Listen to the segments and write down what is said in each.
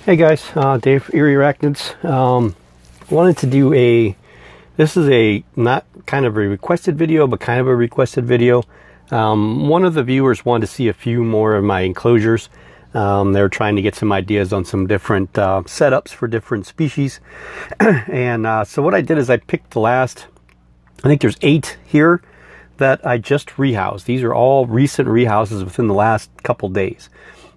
Hey guys, Dave Erie Arachnids. Wanted to do this is a not kind of a requested video, but kind of a requested video. One of the viewers wanted to see a few more of my enclosures. They were trying to get some ideas on some different setups for different species. And so what I did is I picked the last, I think there's 8 here that I just rehoused. These are all recent rehouses within the last couple days.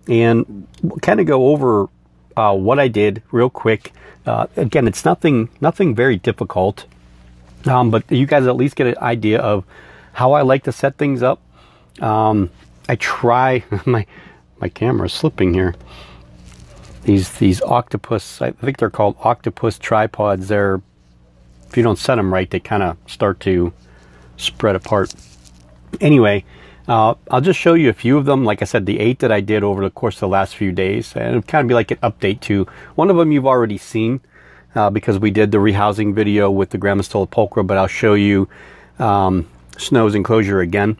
And we'll kind of go over what I did real quick. Again, it's nothing very difficult, but you guys at least get an idea of how I like to set things up. I try my camera's slipping here. These octopus, I think they're called octopus tripods. They're, if you don't set them right, they kind of start to spread apart. Anyway, I'll just show you a few of them. Like I said, the 8 that I did over the course of the last few days, and it'll kind of be like an update to one of them you've already seen because we did the rehousing video with the Grammostola pulchra, but I'll show you Snow's enclosure again.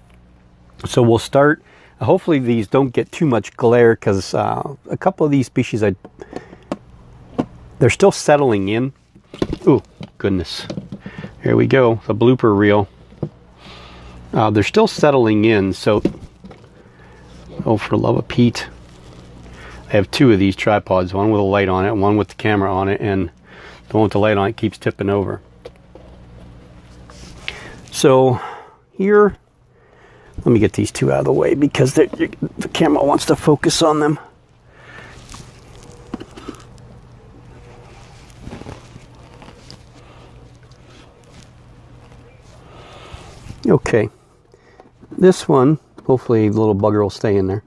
So we'll start. Hopefully these don't get too much glare because a couple of these species, they're still settling in. Oh goodness, here we go, the blooper reel. They're still settling in, so, oh, for the love of Pete. I have 2 of these tripods, one with a light on it, one with the camera on it, and the one with the light on it keeps tipping over. So, here, let me get these 2 out of the way because the camera wants to focus on them. Okay. This one, hopefully the little bugger will stay in there,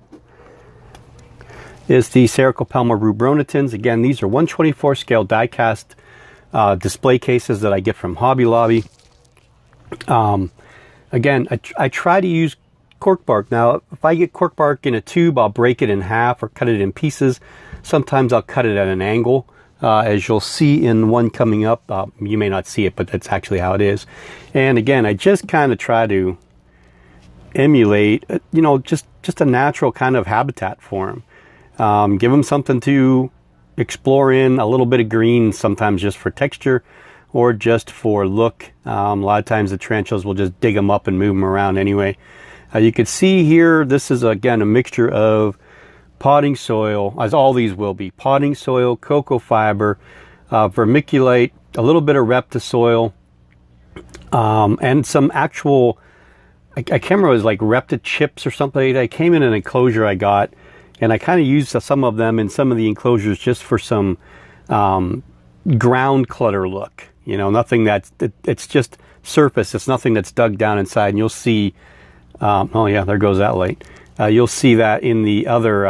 is the Sericopelma rubronitans. Again, these are 1/24 scale die-cast display cases that I get from Hobby Lobby. Again, I try to use cork bark. Now, if I get cork bark in a tube, I'll break it in half or cut it in pieces. Sometimes I'll cut it at an angle. As you'll see in one coming up, you may not see it, but that's actually how it is. And again, I just kind of try to emulate, you know, just a natural kind of habitat for them. Give them something to explore in, a little bit of green, sometimes just for texture or just for look. A lot of times the tarantulas will just dig them up and move them around anyway. You can see here, this is again a mixture of potting soil, as all these will be, potting soil, cocoa fiber, vermiculite, a little bit of Reptisoil, and some actual, I can't remember, it was like Repta chips or something. They came in an enclosure I got, and I kind of used some of them in some of the enclosures just for some ground clutter look. You know, nothing that's, it's just surface. It's nothing that's dug down inside. And you'll see, oh yeah, there goes that light. You'll see that in the other,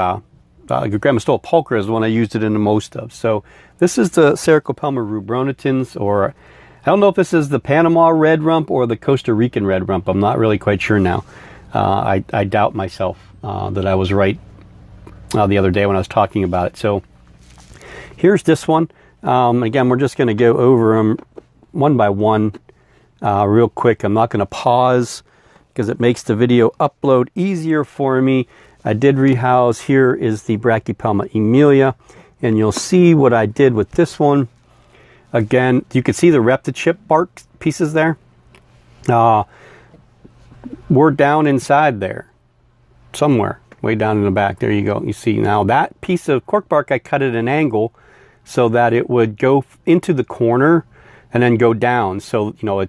Grammostola pulchra is the one I used it in the most of. So this is the Sericopelma rubronitans, or I don't know if this is the Panama red rump or the Costa Rican red rump. I'm not really quite sure now. I doubt myself that I was right the other day when I was talking about it. So here's this one. Again, we're just going to go over them one by one real quick. I'm not going to pause because it makes the video upload easier for me. I did rehouse. Here is the Brachypelma emilia, and you'll see what I did with this one. Again, you can see the Reptichip bark pieces there. We're down inside there, somewhere, way down in the back. There you go. You see now that piece of cork bark, I cut at an angle so that it would go into the corner and then go down. So, you know,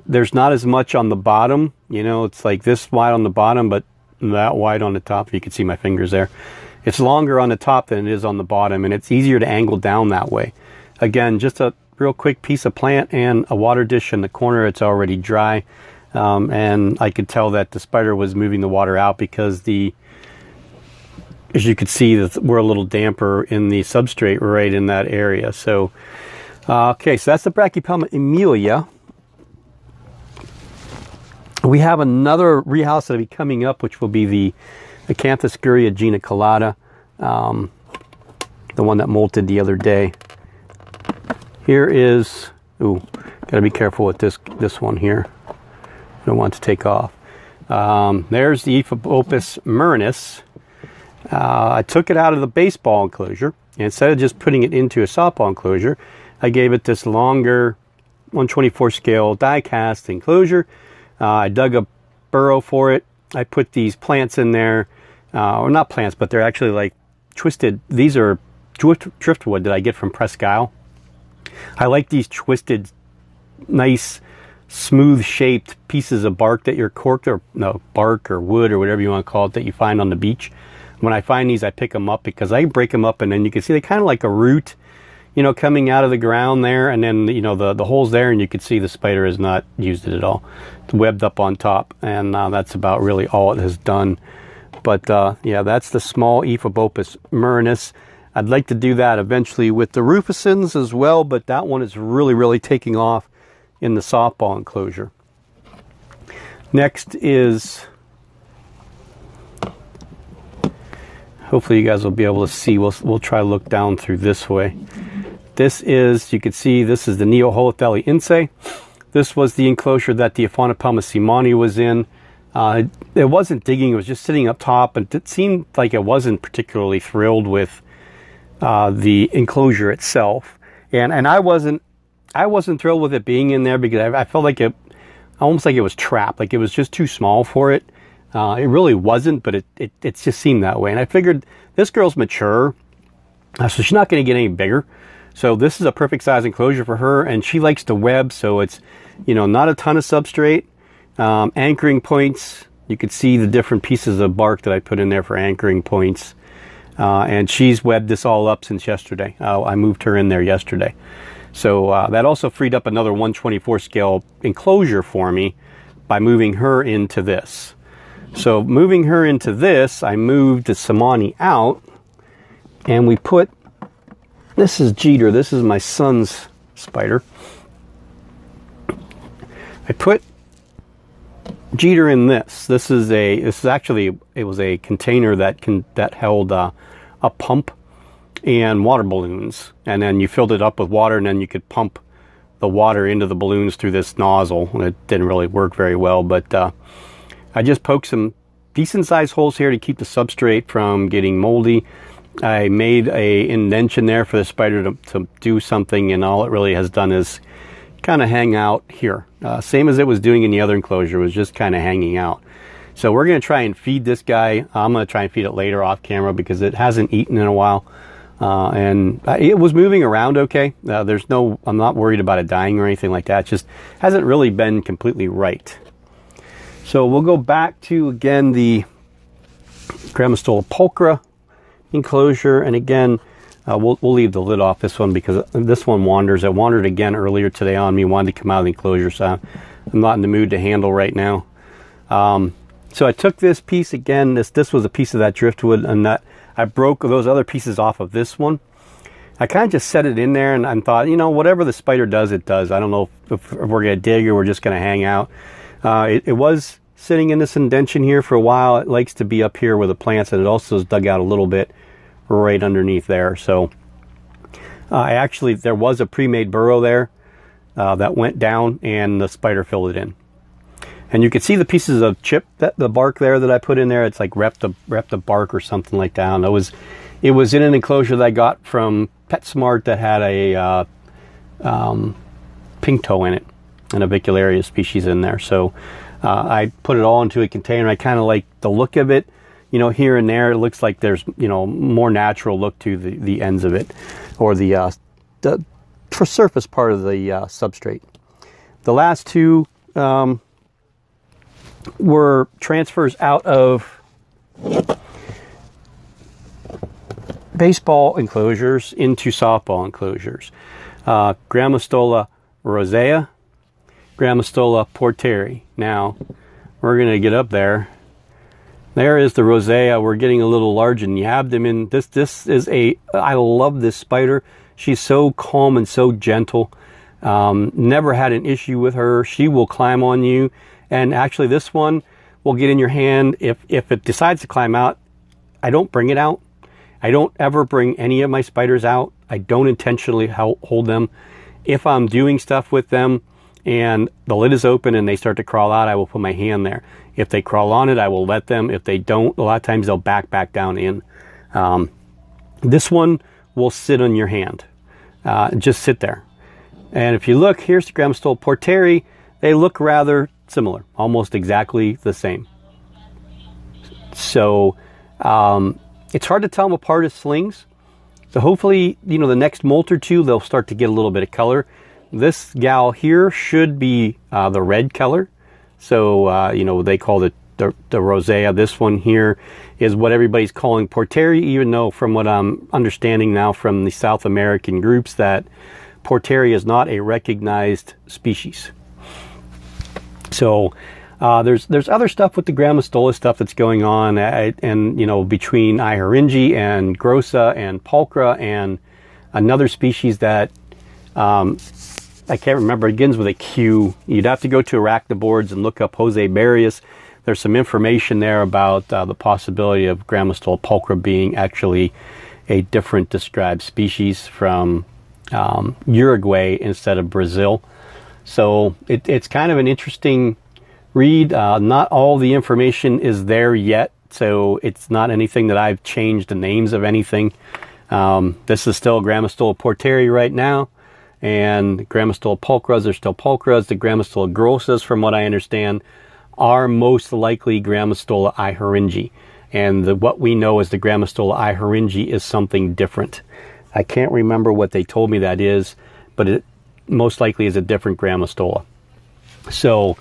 there's not as much on the bottom. You know, it's like this wide on the bottom, but that wide on the top. You can see my fingers there. It's longer on the top than it is on the bottom, and it's easier to angle down that way. Again, just a real quick piece of plant and a water dish in the corner. It's already dry. And I could tell that the spider was moving the water out because as you could see, that we're a little damper in the substrate right in that area. So, okay, so that's the Brachypelma emilia. We have another rehouse that'll be coming up, which will be the Acanthoscuria geniculata, the one that molted the other day. Here is, ooh, gotta be careful with this one here. I don't want it to take off. There's the Ephopopus murinus. I took it out of the baseball enclosure, and instead of just putting it into a softball enclosure, I gave it this longer 1/24 scale die cast enclosure. I dug a burrow for it. I put these plants in there, or not plants, but they're actually like twisted. These are driftwood that I get from Presque Isle. I like these twisted, nice, smooth shaped pieces of bark that you're corked, or no, bark or wood or whatever you want to call it, that you find on the beach. When I find these, I pick them up because I break them up, and then you can see they kind of like a root, you know, coming out of the ground there, and then, you know, the holes there, and you can see the spider has not used it at all. It's webbed up on top, and that's about really all it has done. But yeah, that's the small Ephebopus murinus. I'd like to do that eventually with the Rufusins as well, but that one is really taking off in the softball enclosure. Next is, hopefully you guys will be able to see, we'll try to look down through this way. This is, you can see, this is the Neoholothelli ince. This was the enclosure that the Aphonopelma simoni was in. It wasn't digging, it was just sitting up top, and it seemed like it wasn't particularly thrilled with the enclosure itself. And I wasn't thrilled with it being in there, because I felt like almost like it was trapped, like it was just too small for it. It really wasn't, but it just seemed that way. And I figured this girl's mature, so she's not going to get any bigger. So this is a perfect size enclosure for her, and she likes to web, so it's, you know, not a ton of substrate. Anchoring points, you can see the different pieces of bark that I put in there for anchoring points. And she's webbed this all up since yesterday. I moved her in there yesterday. So that also freed up another 1/24 scale enclosure for me by moving her into this. So moving her into this, I moved the Simoni out, and we put, this is Jeter, this is my son's spider. I put Jeter in this. This is actually, it was a container that held a pump and water balloons, and then you filled it up with water, and then you could pump the water into the balloons through this nozzle. It didn't really work very well, but I just poked some decent sized holes here to keep the substrate from getting moldy. I made a indention there for the spider to do something, and all it really has done is kind of hang out here. Same as it was doing in the other enclosure, it was just kind of hanging out. So we're going to try and feed this guy. I'm going to try and feed it later off camera because it hasn't eaten in a while. And it was moving around okay. I'm not worried about it dying or anything like that. It just hasn't really been completely right. So we'll go back to, again, the Grammostola pulchra enclosure. And again, we'll leave the lid off this one because this one wanders. It wandered again earlier today on me, wanted to come out of the enclosure, so I'm not in the mood to handle right now. So I took this piece again. This was a piece of that driftwood, and that I broke those other pieces off of this one. I kind of just set it in there, and I thought, you know, whatever the spider does, it does. I don't know if we're going to dig or we're just going to hang out. It was sitting in this indention here for a while. It likes to be up here where the plants, and it also is dug out a little bit right underneath there. So there was a pre-made burrow there that went down, and the spider filled it in. And you can see the pieces of chip, the bark there that I put in there. It's like rep the bark or something like that. And it was in an enclosure that I got from PetSmart that had a pink toe in it, an avicularia species in there. So I put it all into a container. I kind of like the look of it. You know, here and there, it looks like there's, you know, more natural look to the ends of it, or the surface part of the substrate. The last two were transfers out of baseball enclosures into softball enclosures. Grammostola rosea, Grammostola porteri. Now, we're going to get up there. There is the rosea. We're getting a little large in the abdomen. This is I love this spider. She's so calm and so gentle. Never had an issue with her. She will climb on you. And actually this one will get in your hand. If it decides to climb out, I don't bring it out. I don't ever bring any of my spiders out. I don't intentionally hold them. If I'm doing stuff with them and the lid is open and they start to crawl out, I will put my hand there. If they crawl on it, I will let them. If they don't, a lot of times they'll back down in. This one will sit on your hand, just sit there. And if you look, here's the Grammostola porteri. They look rather similar, almost exactly the same. So it's hard to tell them apart as slings. So hopefully, you know, the next molt or two, they'll start to get a little bit of color. This gal here should be the red color. So, you know, they call it the rosea. This one here is what everybody's calling porteri, even though from what I'm understanding now from the South American groups that porteri is not a recognized species. So there's other stuff with the Grammostola stuff that's going on, and you know, between Iheringi and grossa and pulchra and another species that I can't remember, it begins with a Q. You'd have to go to Arachnoboards and look up Jose Barrios. There's some information there about the possibility of Grammostola pulchra being actually a different described species from Uruguay instead of Brazil. So it's kind of an interesting read. Not all the information is there yet, so it's not anything that I've changed the names of anything. This is still Grammostola porteri right now, and Grammostola pulchras are still pulchras. The Grammostola grossas, from what I understand, are most likely Grammostola iheringi, and what we know as the Grammostola iheringi is something different. I can't remember what they told me that is, but it most likely is a different Grammostola. So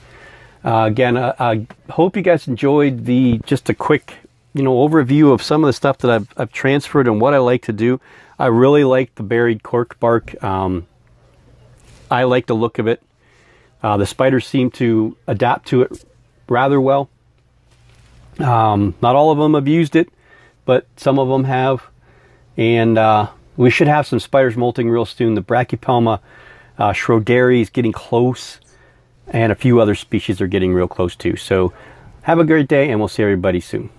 again, I hope you guys enjoyed just a quick, you know, overview of some of the stuff that I've transferred and what I like to do. I really like the buried cork bark. I like the look of it. The spiders seem to adapt to it rather well. Not all of them have used it, but some of them have. And we should have some spiders molting real soon. The Brachypelma schroederi is getting close, and a few other species are getting real close too. So have a great day, and we'll see everybody soon.